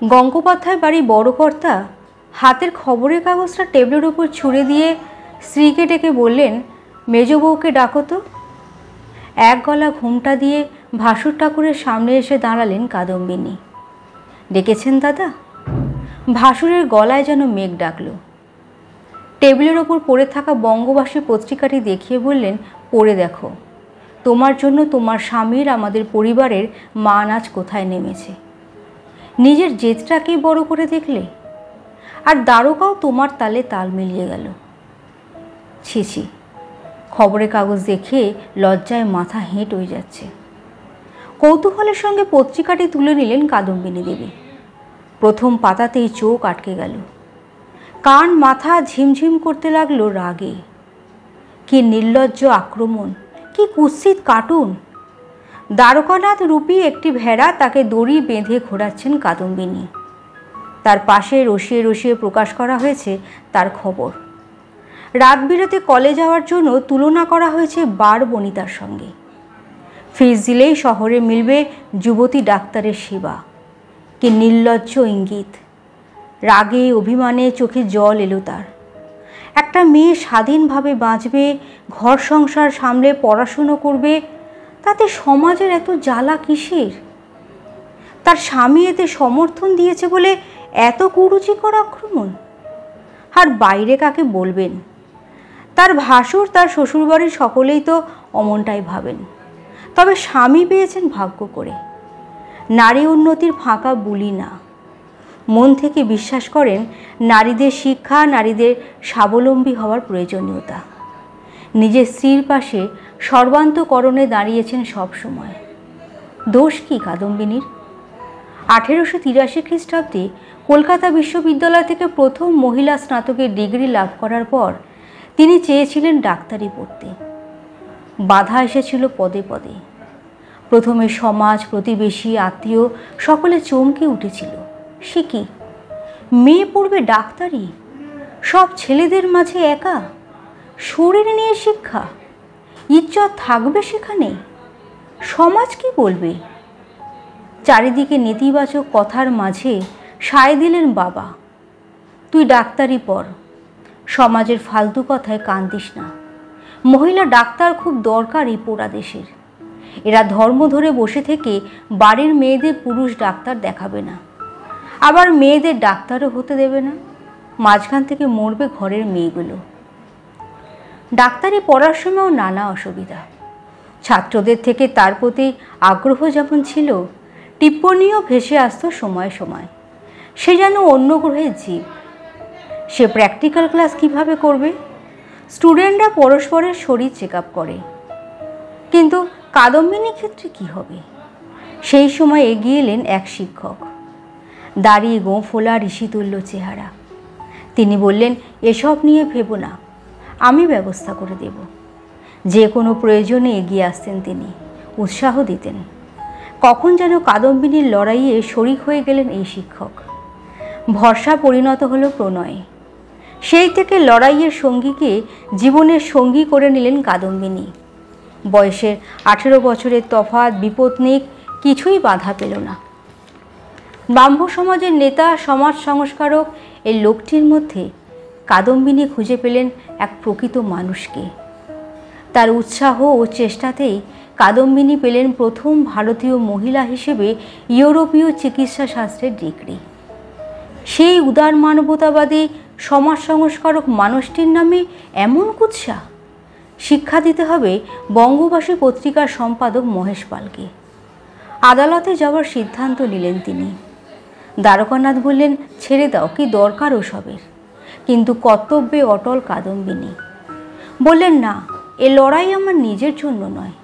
গঙ্গোপাধ্যায় বাড়ি বড় কর্তা হাতের খবরের কাগজটা টেবিলের উপর ছুঁড়ে দিয়ে স্ত্রীকে ডেকে বললেন, মেজ বউকে ডাকো তো। এক গলা ঘুমটা দিয়ে ভাসুর ঠাকুরের সামনে এসে দাঁড়ালেন কাদম্বিনী। ডেকেছেন দাদা? ভাসুরের গলায় যেন মেঘ ডাকল। টেবিলের ওপর পড়ে থাকা বঙ্গবাসী পত্রিকাটি দেখিয়ে বললেন, পড়ে দেখো, তোমার জন্য তোমার স্বামীর, আমাদের পরিবারের মান আজ কোথায় নেমেছে। নিজের জেদটাকেই বড় করে দেখলে, আর দ্বারকাও তোমার তালে তাল মিলিয়ে গেল। ছি ছি, খবরের কাগজ দেখে লজ্জায় মাথা হেঁট হয়ে যাচ্ছে। কৌতূহলের সঙ্গে পত্রিকাটি তুলে নিলেন কাদম্বিনী দেবী। প্রথম পাতাতেই চোখ আটকে গেল। কান মাথা ঝিমঝিম করতে লাগলো রাগে। কি নির্লজ্জ আক্রমণ, কি কুৎসিত কার্টুন! দ্বারকানাথ রূপী একটি ভেড়া, তাকে দড়ি বেঁধে ঘোরাচ্ছেন কাদম্বিনী। তার পাশে রসিয়ে রসিয়ে প্রকাশ করা হয়েছে তার খবর। রাত বিরাতে কলে যাওয়ার জন্য তুলনা করা হয়েছে বার বনিতার সঙ্গে। ফিস দিলেই শহরে মিলবে যুবতী ডাক্তারের সেবা। কি নির্লজ্জ ইঙ্গিত! রাগে অভিমানে চোখে জল এলো তার। একটা মেয়ে স্বাধীনভাবে বাঁচবে, ঘর সংসার সামলে পড়াশুনো করবে, তাতে সমাজের এত জ্বালা কিসের? তার স্বামী এতে সমর্থন দিয়েছে বলে এত কুরুচিকর আক্রমণ। আর বাইরে কাকে বলবেন? তার ভাসুর, তার শ্বশুরবাড়ির সকলেই তো অমনটাই ভাবেন। তবে স্বামী পেয়েছেন ভাগ্য করে। নারী উন্নতির ফাঁকা বুলি না। মন থেকে বিশ্বাস করেন নারীদের শিক্ষা, নারীদের স্বাবলম্বী হওয়ার প্রয়োজনীয়তা। নিজের স্ত্রীর পাশে সর্বান্তকরণে দাঁড়িয়েছেন সব সময়। দোষ কি কাদম্বিনীর? 1883 খ্রিস্টাব্দে কলকাতা বিশ্ববিদ্যালয় থেকে প্রথম মহিলা স্নাতকের ডিগ্রি লাভ করার পর তিনি চেয়েছিলেন ডাক্তারি পড়তে। বাধা এসেছিল পদে পদে। প্রথমে সমাজ, প্রতিবেশী, আত্মীয় সকলে চমকে উঠেছিল। সে কি, মেয়ে পড়বে ডাক্তারি? সব ছেলেদের মাঝে একা? শরীর নিয়ে শিক্ষা? ইজ্জত থাকবে সেখানে? সমাজ কি বলবে? চারিদিকে নেতিবাচক কথার মাঝে সায় দিলেন বাবা, তুই ডাক্তারি পড়, সমাজের ফালতু কথায় কান দিস না। মহিলা ডাক্তার খুব দরকার এই পোড়া দেশের। এরা ধর্ম ধরে বসে থেকে বাড়ির মেয়েদের পুরুষ ডাক্তার দেখাবে না, আবার মেয়েদের ডাক্তারও হতে দেবে না। মাঝখান থেকে মরবে ঘরের মেয়েগুলো। ডাক্তারি পড়ার সময়ও নানা অসুবিধা। ছাত্রদের থেকে তার প্রতি আগ্রহ যেমন ছিল, টিপ্পণীও ভেসে আসত সময় সময়। সে যেন অন্য গ্রহের জীব। সে প্র্যাকটিক্যাল ক্লাস কিভাবে করবে? স্টুডেন্টরা পরস্পরের শরীর চেক আপ করে, কিন্তু কাদম্বিনীর ক্ষেত্রে কি হবে? সেই সময় এগিয়ে এলেন এক শিক্ষক। দাড়ি, গোঁফোলা, ঋষিতুল্য চেহারা। তিনি বললেন, এসব নিয়ে ভেবো না, আমি ব্যবস্থা করে দেব। যে কোনো প্রয়োজনে এগিয়ে আসতেন তিনি, উৎসাহ দিতেন। কখন যেন কাদম্বিনীর লড়াইয়ে শরিক হয়ে গেলেন এই শিক্ষক। ভরসা পরিণত হলো প্রণয়ে। সেই থেকে লড়াইয়ের সঙ্গীকে জীবনের সঙ্গী করে নিলেন কাদম্বিনী। বয়সের 18 বছরের তফাৎ, বিপত্নিক, কিছুই বাধা পেল না। ব্রাহ্ম সমাজের নেতা, সমাজ সংস্কারক এই লোকটির মধ্যে কাদম্বিনী খুঁজে পেলেন এক প্রকৃত মানুষকে। তার উৎসাহ ও চেষ্টাতেই কাদম্বিনী পেলেন প্রথম ভারতীয় মহিলা হিসেবে ইউরোপীয় চিকিৎসা শাস্ত্রের ডিগ্রি। সেই উদার মানবতাবাদী সমাজ সংস্কারক মানুষটির নামে এমন কুৎসা! শিক্ষা দিতে হবে বঙ্গবাসী পত্রিকার সম্পাদক মহেশ পালকে। আদালতে যাওয়ার সিদ্ধান্ত নিলেন তিনি। দ্বারকানাথ বললেন, ছেড়ে দাও, কি দরকার ওসবের। কিন্তু কর্তব্যে অটল কাদম্বিনী বললেন, না, এ লড়াই আমার নিজের জন্য নয়।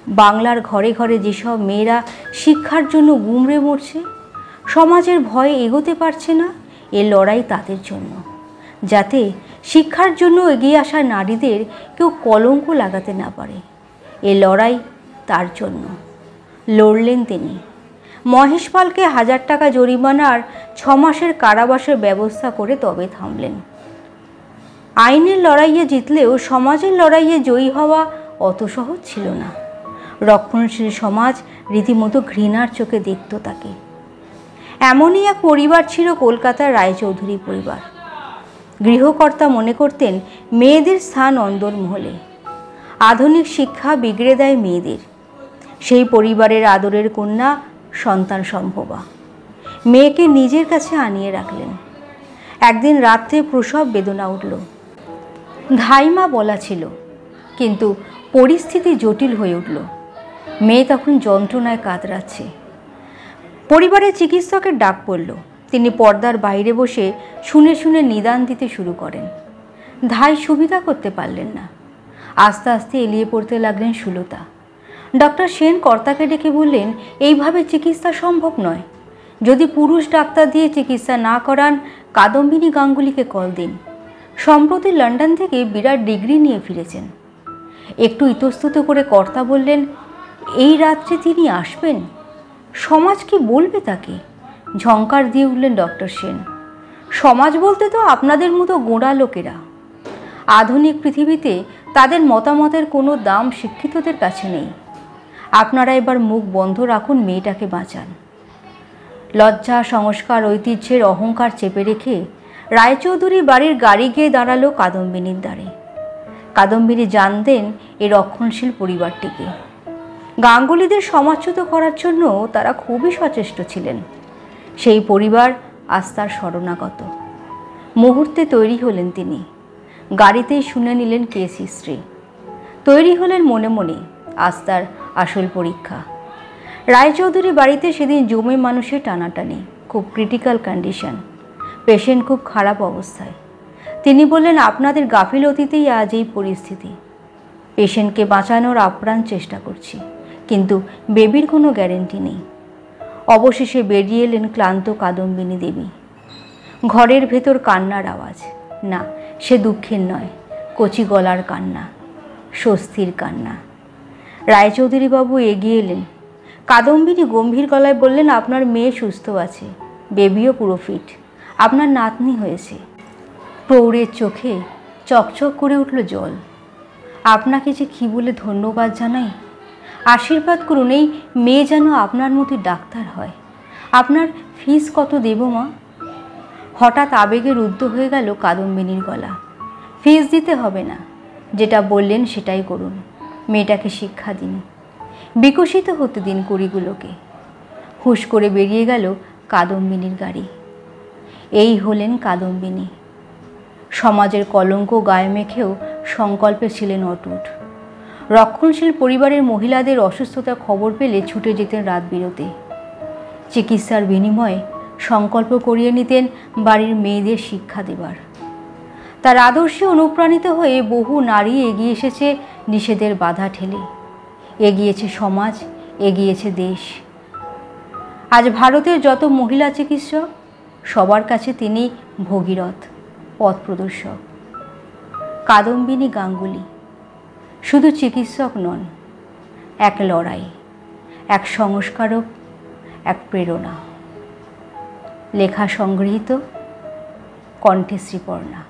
বাংলার ঘরে ঘরে যেসব মেয়েরা শিক্ষার জন্য গুমড়ে মরছে, সমাজের ভয়ে এগোতে পারছে না, এ লড়াই তাদের জন্য, যাতে শিক্ষার জন্য এগিয়ে আসা নারীদের কেউ কলঙ্ক লাগাতে না পারে। এ লড়াই তার জন্য। লড়লেন তিনি। মহেশ পালকে 1000 টাকা জরিমানা আর 6 মাসের কারাবাসের ব্যবস্থা করে তবে থামলেন। আইনের লড়াইয়ে জিতলেও সমাজের লড়াইয়ে জয়ী হওয়া অত সহজ ছিল না। রক্ষণশীল সমাজ রীতিমতো ঘৃণার চোখে দেখত তাকে। এমনই এক পরিবার ছিল কলকাতার রায়চৌধুরী পরিবার। গৃহকর্তা মনে করতেন মেয়েদের স্থান অন্দরমহলে, আধুনিক শিক্ষা বিগড়ে দেয় মেয়েদের। সেই পরিবারের আদরের কন্যা সন্তান সম্ভবা মেয়েকে নিজের কাছে আনিয়ে রাখলেন। একদিন রাত্রে প্রসব বেদনা উঠল। ধাইমা বলা ছিল, কিন্তু পরিস্থিতি জটিল হয়ে উঠল। মেয়ে তখন যন্ত্রণায় কাতরাচ্ছে। পরিবারের চিকিৎসকের ডাক পড়ল। তিনি পর্দার বাইরে বসে শুনে শুনে নিদান দিতে শুরু করেন। ধাই সুবিধা করতে পারলেন না। আস্তে আস্তে এলিয়ে পড়তে লাগলেন সুলতা। ডক্টর সেন কর্তাকে ডেকে বললেন, এইভাবে চিকিৎসা সম্ভব নয়। যদি পুরুষ ডাক্তার দিয়ে চিকিৎসা না করান, কাদম্বিনী গাঙ্গুলিকে কল দিন। সম্প্রতি লন্ডন থেকে বিরাট ডিগ্রি নিয়ে ফিরেছেন। একটু ইতস্তত করে কর্তা বললেন, এই রাত্রে তিনি আসবেন? সমাজ কি বলবে তাকে? ঝঙ্কার দিয়ে উঠলেন ডক্টর সেন। সমাজ বলতে তো আপনাদের মতো গোঁড়া লোকেরা। আধুনিক পৃথিবীতে তাদের মতামতের কোনো দাম শিক্ষিতদের কাছে নেই। আপনারা এবার মুখ বন্ধ রাখুন, মেয়েটাকে বাঁচান। লজ্জা, সংস্কার, ঐতিহ্যের অহংকার চেপে রেখে রায়চৌধুরী বাড়ির গাড়ি গিয়ে দাঁড়ালো কাদম্বিনীর দ্বারে। কাদম্বিনী জানতেন এ রক্ষণশীল পরিবারটিকে। গাঙ্গুলিদের সমাজচ্যুত করার জন্য তারা খুবই সচেষ্ট ছিলেন। সেই পরিবার আজ তার শরণাগত। মুহূর্তে তৈরি হলেন তিনি। গাড়িতেই শুনে নিলেন কেস হিস্ট্রি। তৈরি হলেন মনে মনে। আজ তার আসল পরীক্ষা। রায়চৌধুরী বাড়িতে সেদিন জমে মানুষের টানাটানি, খুব ক্রিটিক্যাল কন্ডিশন। পেশেন্ট খুব খারাপ অবস্থায়। তিনি বললেন, আপনাদের গাফিলতিতেই আজ এই পরিস্থিতি। পেশেন্টকে বাঁচানোর আপ্রাণ চেষ্টা করছি, কিন্তু বেবির কোনো গ্যারেন্টি নেই। অবশেষে বেরিয়ে এলেন ক্লান্ত কাদম্বিনী দেবী। ঘরের ভেতর কান্নার আওয়াজ। না, সে দুঃখের নয়, কচি গলার কান্না, স্বস্তির কান্না। রায়চৌধুরীবাবু এগিয়ে এলেন। কাদম্বিনী গম্ভীর গলায় বললেন, আপনার মেয়ে সুস্থ আছে, বেবিও পুরো ফিট, আপনার নাতনি হয়েছে। প্রৌঢ়ের চোখে চকচক করে উঠল জল। আপনাকে যে কী বলে ধন্যবাদ জানাই। আশীর্বাদ করুন এই মেয়ে যেন আপনার মতো ডাক্তার হয়। আপনার ফিস কত দেব মা? হঠাৎ আবেগে রুদ্ধ হয়ে গেল কাদম্বিনীর গলা। ফিস দিতে হবে না, যেটা বললেন সেটাই করুন। মেয়েটাকে শিক্ষা দিন, বিকশিত হতে দিন কুড়িগুলোকে। হুশ করে বেরিয়ে গেল কাদম্বিনীর গাড়ি। এই হলেন কাদম্বিনী। সমাজের কলঙ্ক গায়ে মেখেও সংকল্পে ছিলেন অটুট। রক্ষণশীল পরিবারের মহিলাদের অসুস্থতার খবর পেলে ছুটে যেতেন রাত বিরতে। চিকিৎসার বিনিময়ে সংকল্প করিয়ে নিতেন বাড়ির মেয়েদের শিক্ষা দেবার। তার আদর্শে অনুপ্রাণিত হয়ে বহু নারী এগিয়ে এসেছে নিষেধের বাধা ঠেলে। এগিয়েছে সমাজ, এগিয়েছে দেশ। আজ ভারতের যত মহিলা চিকিৎসক, সবার কাছে তিনি ভগীরথ, পথ প্রদর্শক। কাদম্বিনী গাঙ্গুলি শুধু চিকিৎসক নন, এক লড়াই, এক সংস্কারক, এক প্রেরণা। লেখা সংগৃহীত, কণ্ঠে শ্রীপর্ণা।